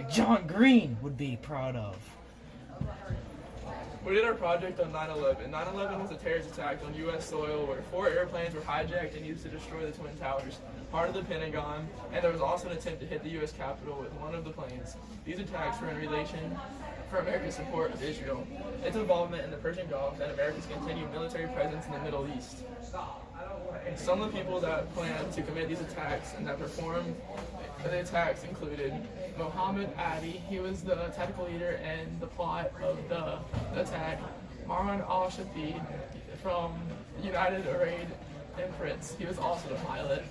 project John Green would be proud of. We did our project on 9/11. 9/11 was a terrorist attack on U.S. soil where 4 airplanes were hijacked and used to destroy the Twin Towers, part of the Pentagon, and there was also an attempt to hit the U.S. Capitol with one of the planes. These attacks were in relation for America's support of Israel, its involvement in the Persian Gulf, and America's continued military presence in the Middle East. Some of the people that planned to commit these attacks and that performed the attacks included Mohammed Adi. He was the tactical leader and the plot of the attack. Marwan al-Shafid from United Arab Emirates. He was also the pilot.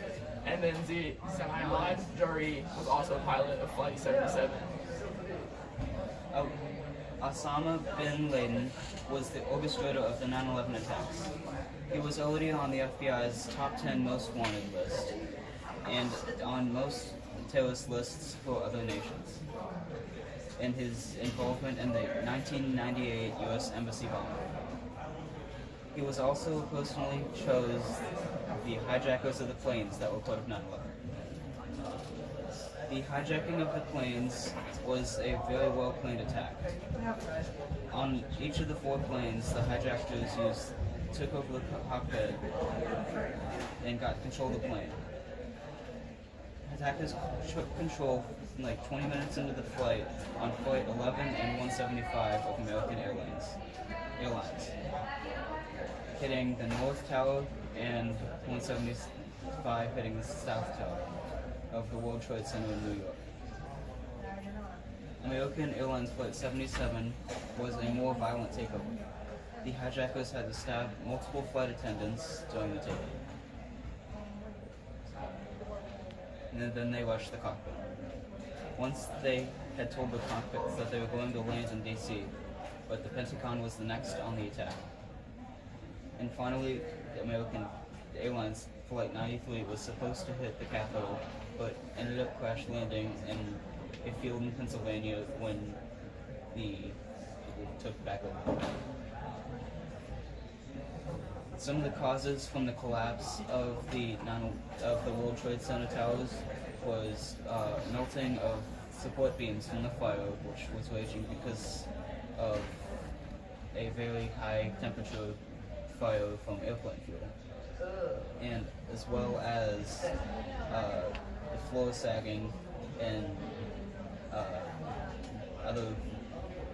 And then Ziyad Jari was also a pilot of Flight 77. Osama bin Laden was the orchestrator of the 9/11 attacks. He was already on the FBI's top 10 most wanted list and on most terrorist lists for other nations. And his involvement in the 1998 U.S. Embassy bombing. He was also personally chose the hijackers of the planes that were part of 9/11. The hijacking of the planes was a very well-planned attack. On each of the 4 planes, the hijackers took over the cockpit and got control of the plane. Attackers took control like 20 minutes into the flight on Flight 11 and 175 of American Airlines, hitting the North Tower and 175 hitting the South Tower of the World Trade Center in New York. American Airlines Flight 77 was a more violent takeover. The hijackers had to stab multiple flight attendants during the takeover. And then they rushed the cockpit. Once they had told the cockpits that they were going to land in D.C., but the Pentagon was the next on the attack. And finally, the American Airlines Flight 93 was supposed to hit the Capitol, but ended up crash landing in a field in Pennsylvania when the people took back over. Some of the causes from the collapse of the World Trade Center towers was melting of support beams from the fire, which was raging because of a very high temperature fire from airplane fuel, and as well as the floor sagging and other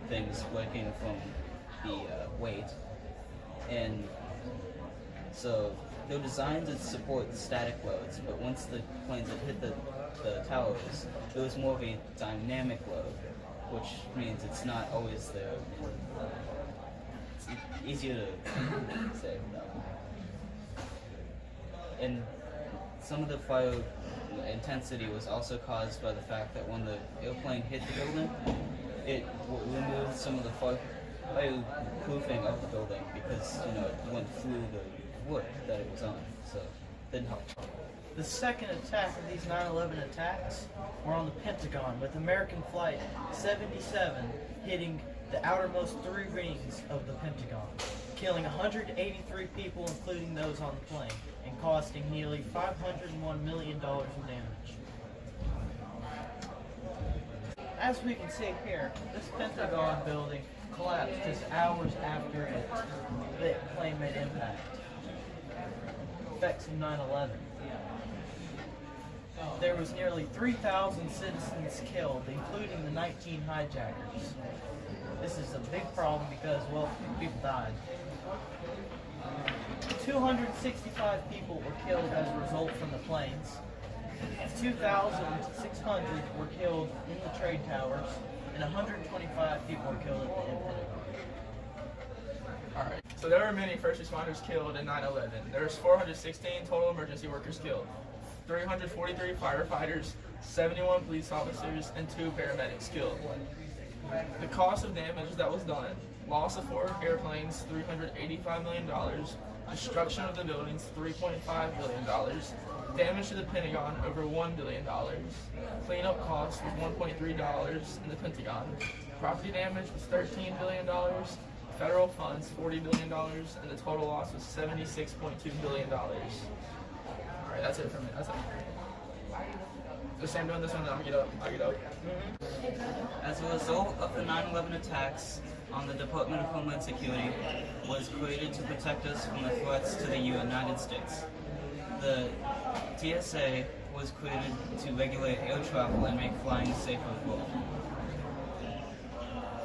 things working from the weight. And so they're designed to support static loads, but once the planes had hit the towers, there was more of a dynamic load, which means it's not always there. It's easier to say. And some of the fire intensity was also caused by the fact that when the airplane hit the building, it removed some of the fireproofing of the building because it went through the wood that it was on, so it didn't help. The second attack of these 9/11 attacks were on the Pentagon, with American Flight 77 hitting the outermost 3 rings of the Pentagon, killing 183 people, including those on the plane, and costing nearly $501 million in damage. As we can see here, this Pentagon building collapsed just hours after the plane made impact. Effects of 9/11. There was nearly 3,000 citizens killed, including the 19 hijackers. This is a big problem because, well, people died. 265 people were killed as a result from the planes. 2,600 were killed in the trade towers, and 125 people were killed at the Pentagon. Alright, so there were many first responders killed in 9/11. There was 416 total emergency workers killed, 343 firefighters, 71 police officers, and 2 paramedics killed. The cost of damage that was done: loss of 4 airplanes, $385 million, destruction of the buildings, $3.5 billion, damage to the Pentagon, over $1 billion, cleanup costs was $1.3 in the Pentagon, property damage was $13 billion, federal funds $40 billion, and the total loss was $76.2 billion. Alright, that's it for me. That's it. The same doing this one, then I'll get up. As a result of the 9/11 attacks on the Department of Homeland Security was created to protect us from the threats to the United States. The TSA was created to regulate air travel and make flying safer for all.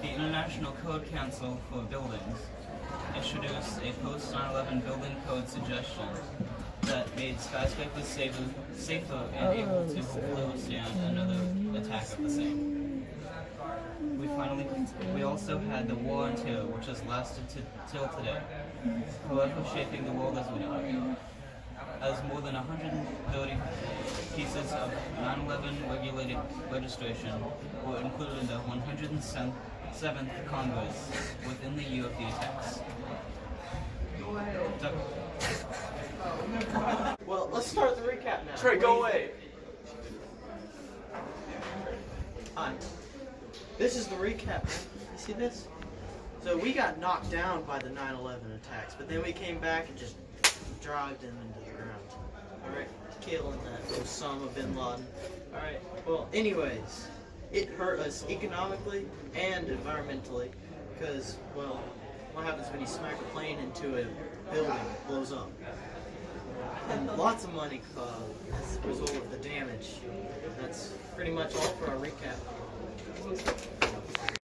The International Code Council for Buildings introduced a post-9/11 building code suggestion that made skyscrapers safer and able to hopefully withstand another attack of the same. We also had the War on Terror, which has lasted till today, forever shaping the world as we know it. As more than 130 pieces of 9/11 regulated legislation were included in the 107th Congress within the year of the attacks. Well, let's start the recap now. Trey, go away. Hi. This is the recap. You see this? So we got knocked down by the 9/11 attacks, but then we came back and just dragged them into the ground. Alright, killing that Osama bin Laden. Alright, well, anyways, it hurt us economically and environmentally because, well, what happens when you smack a plane into a building? It blows up. And lots of money as a result of the damage. That's pretty much all for our recap.